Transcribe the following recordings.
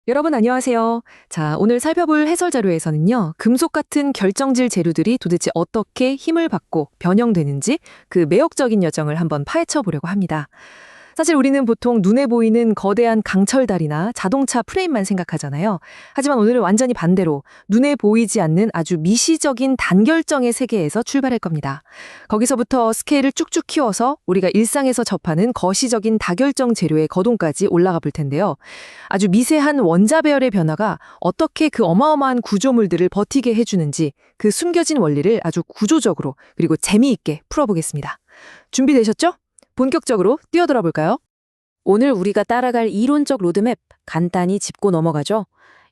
여러분 안녕하세요. 자, 오늘 살펴볼 해설 자료에서는요. 금속 같은 결정질 재료들이 도대체 어떻게 힘을 받고 변형되는지 그 매혹적인 여정을 한번 파헤쳐 보려고 합니다. 사실 우리는 보통 눈에 보이는 거대한 강철다리나 자동차 프레임만 생각하잖아요. 하지만 오늘은 완전히 반대로 눈에 보이지 않는 아주 미시적인 단결정의 세계에서 출발할 겁니다. 거기서부터 스케일을 쭉쭉 키워서 우리가 일상에서 접하는 거시적인 다결정 재료의 거동까지 올라가 볼 텐데요. 아주 미세한 원자 배열의 변화가 어떻게 그 어마어마한 구조물들을 버티게 해주는지 그 숨겨진 원리를 아주 구조적으로 그리고 재미있게 풀어보겠습니다. 준비되셨죠? 본격적으로 뛰어들어 볼까요? 오늘 우리가 따라갈 이론적 로드맵 간단히 짚고 넘어가죠.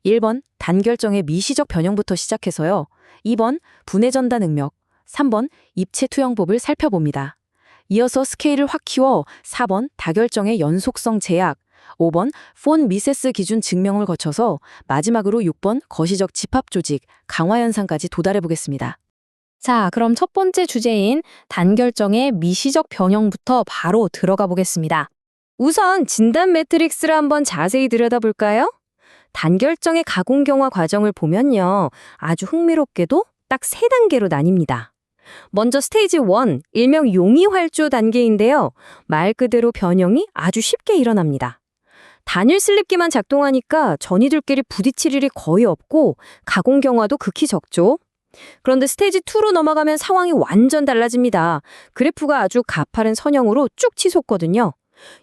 1번 단결정의 미시적 변형부터 시작해서요. 2번 분해 전단 응력, 3번 입체 투영법을 살펴봅니다. 이어서 스케일을 확 키워 4번 다결정의 연속성 제약, 5번 폰 미세스 기준 증명을 거쳐서 마지막으로 6번 거시적 집합 조직, 강화 현상까지 도달해 보겠습니다. 자, 그럼 첫 번째 주제인 단결정의 미시적 변형부터 바로 들어가 보겠습니다. 우선 진단 매트릭스를 한번 자세히 들여다볼까요? 단결정의 가공 경화 과정을 보면요. 아주 흥미롭게도 딱 3단계로 나뉩니다. 먼저 스테이지 1, 일명 용이활조 단계인데요. 말 그대로 변형이 아주 쉽게 일어납니다. 단일 슬립기만 작동하니까 전이들끼리 부딪힐 일이 거의 없고 가공 경화도 극히 적죠. 그런데 스테이지 2로 넘어가면 상황이 완전 달라집니다. 그래프가 아주 가파른 선형으로 쭉 치솟거든요.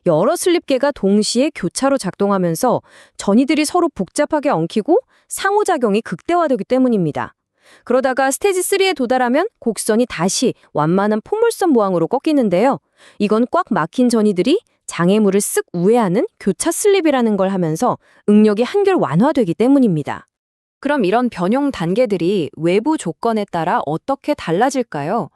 여러 슬립계가 동시에 교차로 작동하면서 전이들이 서로 복잡하게 엉키고 상호작용이 극대화되기 때문입니다. 그러다가 스테이지 3에 도달하면 곡선이 다시 완만한 포물선 모양으로 꺾이는데요. 이건 꽉 막힌 전이들이 장애물을 쓱 우회하는 교차 슬립이라는 걸 하면서 응력이 한결 완화되기 때문입니다. 그럼 이런 변형 단계들이 외부 조건에 따라 어떻게 달라질까요?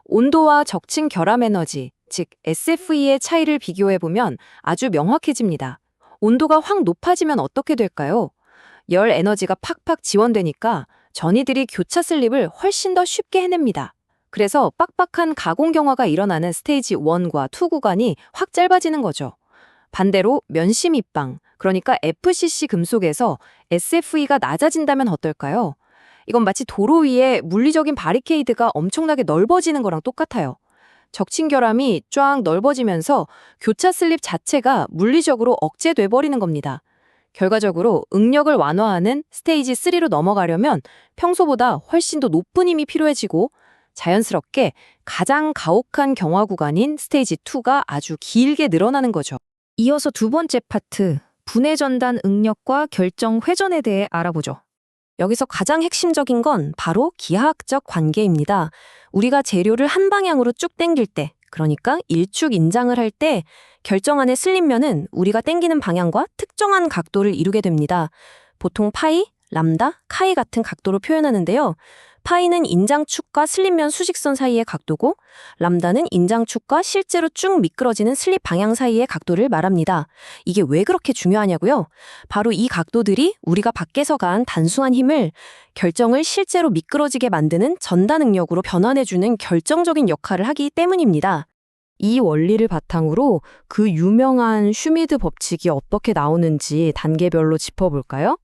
온도와 적층 결함 에너지, 즉 SFE의 차이를 비교해보면 아주 명확해집니다. 온도가 확 높아지면 어떻게 될까요? 열 에너지가 팍팍 지원되니까 전이들이 교차 슬립을 훨씬 더 쉽게 해냅니다. 그래서 빡빡한 가공 경화가 일어나는 스테이지 1과 2 구간이 확 짧아지는 거죠. 반대로 면심 입방, 그러니까 FCC 금속에서 SFE가 낮아진다면 어떨까요? 이건 마치 도로 위에 물리적인 바리케이드가 엄청나게 넓어지는 거랑 똑같아요. 적층 결함이 쫙 넓어지면서 교차 슬립 자체가 물리적으로 억제돼 버리는 겁니다. 결과적으로 응력을 완화하는 스테이지 3로 넘어가려면 평소보다 훨씬 더 높은 힘이 필요해지고 자연스럽게 가장 가혹한 경화 구간인 스테이지 2가 아주 길게 늘어나는 거죠. 이어서 두 번째 파트, 분해 전단 응력과 결정 회전에 대해 알아보죠. 여기서 가장 핵심적인 건 바로 기하학적 관계입니다. 우리가 재료를 한 방향으로 쭉 당길 때, 그러니까 일축 인장을 할 때 결정 안의 슬립면은 우리가 당기는 방향과 특정한 각도를 이루게 됩니다. 보통 파이, 람다, 카이 같은 각도로 표현하는데요. 파이는 인장축과 슬립면 수직선 사이의 각도고 람다는 인장축과 실제로 쭉 미끄러지는 슬립 방향 사이의 각도를 말합니다. 이게 왜 그렇게 중요하냐고요? 바로 이 각도들이 우리가 밖에서 가한 단순한 힘을 결정을 실제로 미끄러지게 만드는 전단 응력으로 변환해주는 결정적인 역할을 하기 때문입니다. 이 원리를 바탕으로 그 유명한 슈미드 법칙이 어떻게 나오는지 단계별로 짚어볼까요?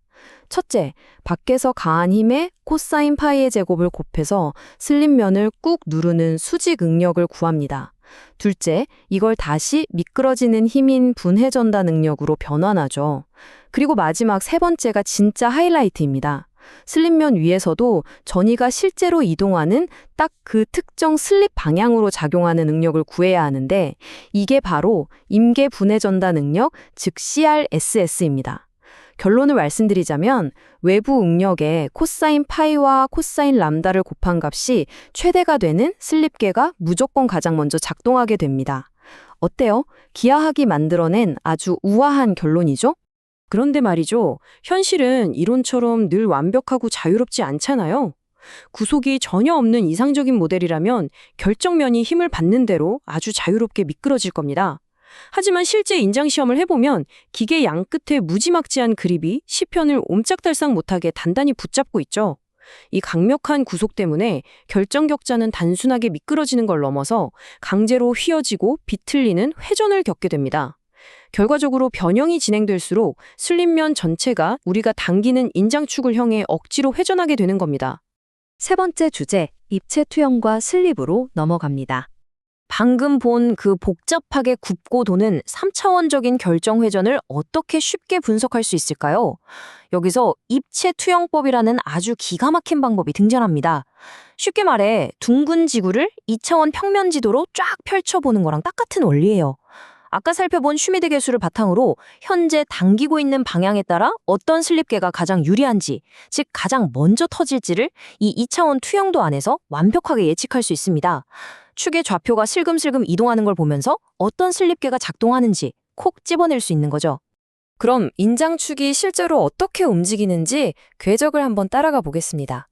첫째, 밖에서 가한 힘에 코사인 파이의 제곱을 곱해서 슬립면을 꾹 누르는 수직 응력을 구합니다. 둘째, 이걸 다시 미끄러지는 힘인 분해 전단 응력으로 변환하죠. 그리고 마지막 세 번째가 진짜 하이라이트입니다. 슬립면 위에서도 전이가 실제로 이동하는 딱 그 특정 슬립 방향으로 작용하는 응력을 구해야 하는데 이게 바로 임계 분해 전단 응력, 즉 CRSS입니다. 결론을 말씀드리자면 외부 응력에 코사인 파이와 코사인 람다를 곱한 값이 최대가 되는 슬립계가 무조건 가장 먼저 작동하게 됩니다. 어때요? 기하학이 만들어낸 아주 우아한 결론이죠? 그런데 말이죠. 현실은 이론처럼 늘 완벽하고 자유롭지 않잖아요. 구속이 전혀 없는 이상적인 모델이라면 결정면이 힘을 받는 대로 아주 자유롭게 미끄러질 겁니다. 하지만 실제 인장 시험을 해보면 기계 양끝에 무지막지한 그립이 시편을 옴짝달싹 못하게 단단히 붙잡고 있죠. 이 강력한 구속 때문에 결정 격자는 단순하게 미끄러지는 걸 넘어서 강제로 휘어지고 비틀리는 회전을 겪게 됩니다. 결과적으로 변형이 진행될수록 슬립면 전체가 우리가 당기는 인장축을 향해 억지로 회전하게 되는 겁니다. 세 번째 주제, 입체 투영과 슬립으로 넘어갑니다. 방금 본 그 복잡하게 굽고 도는 3차원적인 결정 회전을 어떻게 쉽게 분석할 수 있을까요? 여기서 입체 투영법이라는 아주 기가 막힌 방법이 등장합니다. 쉽게 말해 둥근 지구를 2차원 평면 지도로 쫙 펼쳐보는 거랑 똑같은 원리예요. 아까 살펴본 슈미드 계수를 바탕으로 현재 당기고 있는 방향에 따라 어떤 슬립계가 가장 유리한지, 즉 가장 먼저 터질지를 이 2차원 투영도 안에서 완벽하게 예측할 수 있습니다. 축의 좌표가 슬금슬금 이동하는 걸 보면서 어떤 슬립계가 작동하는지 콕 집어낼 수 있는 거죠. 그럼 인장축이 실제로 어떻게 움직이는지 궤적을 한번 따라가 보겠습니다.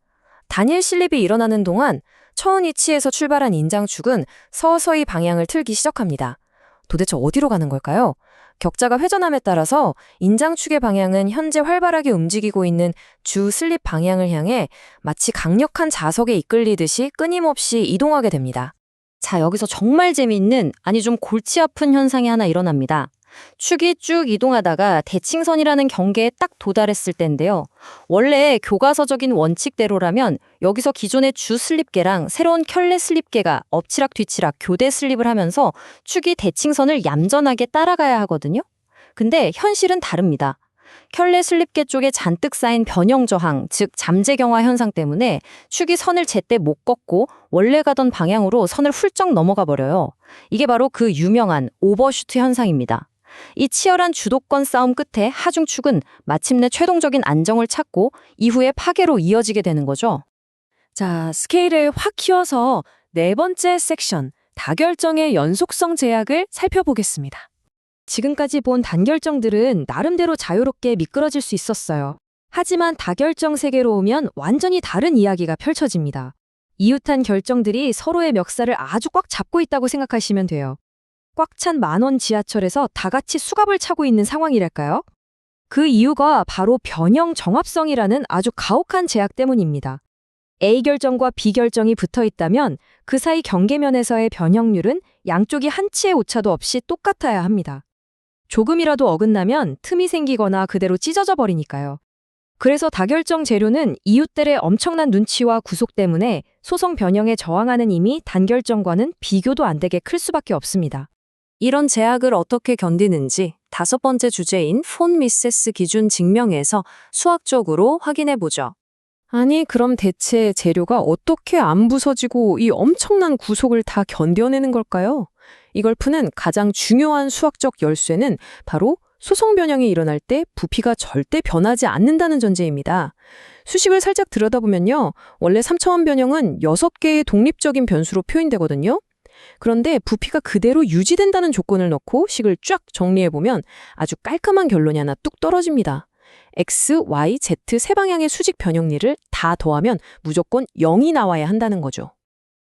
단일 슬립이 일어나는 동안 처운 위치에서 출발한 인장축은 서서히 방향을 틀기 시작합니다. 도대체 어디로 가는 걸까요? 격자가 회전함에 따라서 인장축의 방향은 현재 활발하게 움직이고 있는 주 슬립 방향을 향해 마치 강력한 자석에 이끌리듯이 끊임없이 이동하게 됩니다. 자, 여기서 정말 재미있는, 아니 좀 골치 아픈 현상이 하나 일어납니다. 축이 쭉 이동하다가 대칭선이라는 경계에 딱 도달했을 때인데요. 원래 교과서적인 원칙대로라면 여기서 기존의 주 슬립계랑 새로운 켤레 슬립계가 엎치락 뒤치락 교대 슬립을 하면서 축이 대칭선을 얌전하게 따라가야 하거든요. 근데 현실은 다릅니다. 켤레 슬립계 쪽에 잔뜩 쌓인 변형 저항, 즉 잠재 경화 현상 때문에 축이 선을 제때 못 걷고 원래 가던 방향으로 선을 훌쩍 넘어가 버려요. 이게 바로 그 유명한 오버슈트 현상입니다. 이 치열한 주도권 싸움 끝에 하중축은 마침내 최종적인 안정을 찾고 이후에 파괴로 이어지게 되는 거죠. 자, 스케일을 확 키워서 네 번째 섹션, 다결정의 연속성 제약을 살펴보겠습니다. 지금까지 본 단결정들은 나름대로 자유롭게 미끄러질 수 있었어요. 하지만 다결정 세계로 오면 완전히 다른 이야기가 펼쳐집니다. 이웃한 결정들이 서로의 멱살을 아주 꽉 잡고 있다고 생각하시면 돼요. 꽉 찬 만원 지하철에서 다 같이 수갑을 차고 있는 상황이랄까요? 그 이유가 바로 변형 정합성이라는 아주 가혹한 제약 때문입니다. A 결정과 B 결정이 붙어 있다면 그 사이 경계면에서의 변형률은 양쪽이 한 치의 오차도 없이 똑같아야 합니다. 조금이라도 어긋나면 틈이 생기거나 그대로 찢어져 버리니까요. 그래서 다결정 재료는 이웃들의 엄청난 눈치와 구속 때문에 소송 변형에 저항하는 힘이 단결정과는 비교도 안 되게 클 수밖에 없습니다. 이런 제약을 어떻게 견디는지 다섯 번째 주제인 폰 미세스 기준 증명에서 수학적으로 확인해 보죠. 아니, 그럼 대체 재료가 어떻게 안 부서지고 이 엄청난 구속을 다 견뎌내는 걸까요? 이걸 푸는 가장 중요한 수학적 열쇠는 바로 소송 변형이 일어날 때 부피가 절대 변하지 않는다는 전제입니다. 수식을 살짝 들여다보면요. 원래 3차원 변형은 6개의 독립적인 변수로 표현되거든요. 그런데 부피가 그대로 유지된다는 조건을 넣고 식을 쫙 정리해보면 아주 깔끔한 결론이 하나 뚝 떨어집니다. X, Y, Z 세 방향의 수직 변형리를 다 더하면 무조건 0이 나와야 한다는 거죠.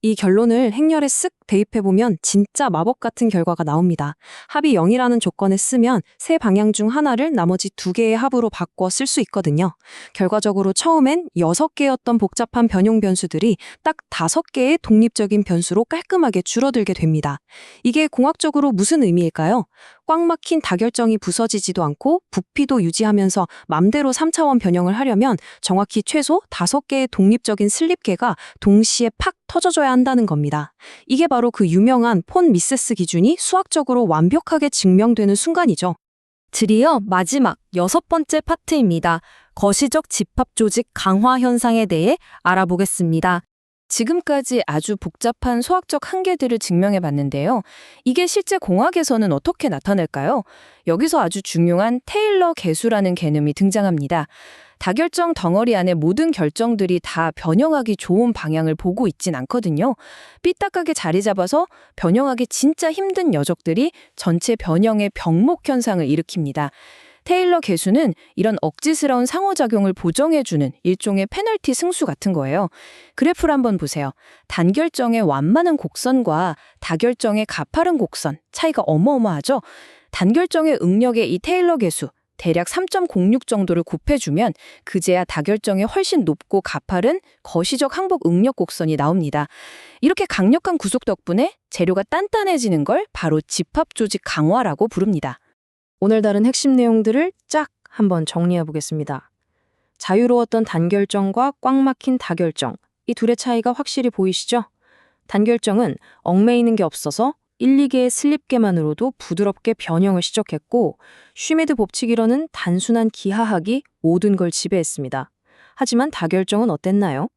이 결론을 행렬에 쓱 대입해보면 진짜 마법 같은 결과가 나옵니다. 합이 0이라는 조건에 쓰면 세 방향 중 하나를 나머지 두 개의 합으로 바꿔 쓸 수 있거든요. 결과적으로 처음엔 6개였던 복잡한 변형 변수들이 딱 5개의 독립적인 변수로 깔끔하게 줄어들게 됩니다. 이게 공학적으로 무슨 의미일까요? 꽉 막힌 다결정이 부서지지도 않고 부피도 유지하면서 맘대로 3차원 변형을 하려면 정확히 최소 5개의 독립적인 슬립계가 동시에 팍 터져줘야 한다는 겁니다. 이게 바로 그 유명한 폰 미세스 기준이 수학적으로 완벽하게 증명되는 순간이죠. 드디어 마지막 6번째 파트입니다. 거시적 집합 조직 강화 현상에 대해 알아보겠습니다. 지금까지 아주 복잡한 수학적 한계들을 증명해 봤는데요. 이게 실제 공학에서는 어떻게 나타날까요? 여기서 아주 중요한 테일러 계수라는 개념이 등장합니다. 다결정 덩어리 안에 모든 결정들이 다 변형하기 좋은 방향을 보고 있진 않거든요. 삐딱하게 자리 잡아서 변형하기 진짜 힘든 녀석들이 전체 변형의 병목 현상을 일으킵니다. 테일러 계수는 이런 억지스러운 상호작용을 보정해주는 일종의 페널티 승수 같은 거예요. 그래프를 한번 보세요. 단결정의 완만한 곡선과 다결정의 가파른 곡선, 차이가 어마어마하죠? 단결정의 응력의 이 테일러 계수, 대략 3.06 정도를 곱해주면 그제야 다결정의 훨씬 높고 가파른 거시적 항복 응력 곡선이 나옵니다. 이렇게 강력한 구속 덕분에 재료가 단단해지는 걸 바로 집합 조직 강화라고 부릅니다. 오늘 다룬 핵심 내용들을 쫙 한번 정리해 보겠습니다. 자유로웠던 단결정과 꽉 막힌 다결정, 이 둘의 차이가 확실히 보이시죠? 단결정은 얽매이는 게 없어서 1, 2개의 슬립계만으로도 부드럽게 변형을 시작했고, 쉬메드 법칙이로는 단순한 기하학이 모든 걸 지배했습니다. 하지만 다결정은 어땠나요?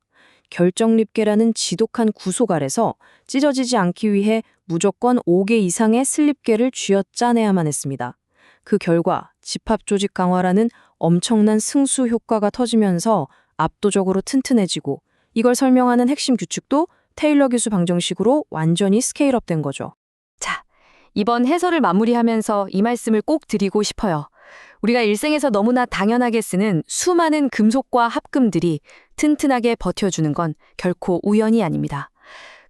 결정립계라는 지독한 구속 아래서 찢어지지 않기 위해 무조건 5개 이상의 슬립계를 쥐어짜내야만 했습니다. 그 결과 집합 조직 강화라는 엄청난 승수 효과가 터지면서 압도적으로 튼튼해지고, 이걸 설명하는 핵심 규칙도 테일러 기수 방정식으로 완전히 스케일업된 거죠. 자, 이번 해설을 마무리하면서 이 말씀을 꼭 드리고 싶어요. 우리가 일생에서 너무나 당연하게 쓰는 수많은 금속과 합금들이 튼튼하게 버텨주는 건 결코 우연이 아닙니다.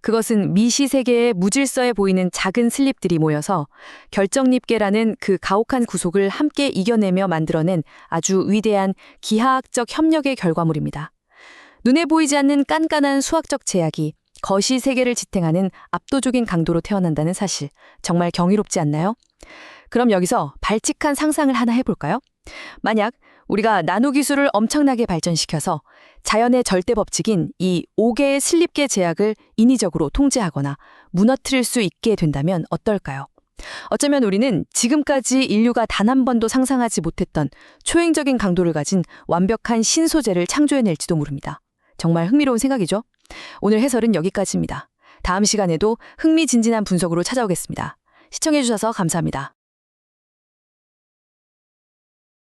그것은 미시세계의 무질서해 보이는 작은 슬립들이 모여서 결정립계라는 그 가혹한 구속을 함께 이겨내며 만들어낸 아주 위대한 기하학적 협력의 결과물입니다. 눈에 보이지 않는 깐깐한 수학적 제약이 거시 세계를 지탱하는 압도적인 강도로 태어난다는 사실, 정말 경이롭지 않나요? 그럼 여기서 발칙한 상상을 하나 해볼까요? 만약 우리가 나노 기술을 엄청나게 발전시켜서 자연의 절대 법칙인 이 5개의 슬립계 제약을 인위적으로 통제하거나 무너뜨릴 수 있게 된다면 어떨까요? 어쩌면 우리는 지금까지 인류가 단 한 번도 상상하지 못했던 초행적인 강도를 가진 완벽한 신소재를 창조해낼지도 모릅니다. 정말 흥미로운 생각이죠? 오늘 해설은 여기까지입니다. 다음 시간에도 흥미진진한 분석으로 찾아오겠습니다. 시청해주셔서 감사합니다.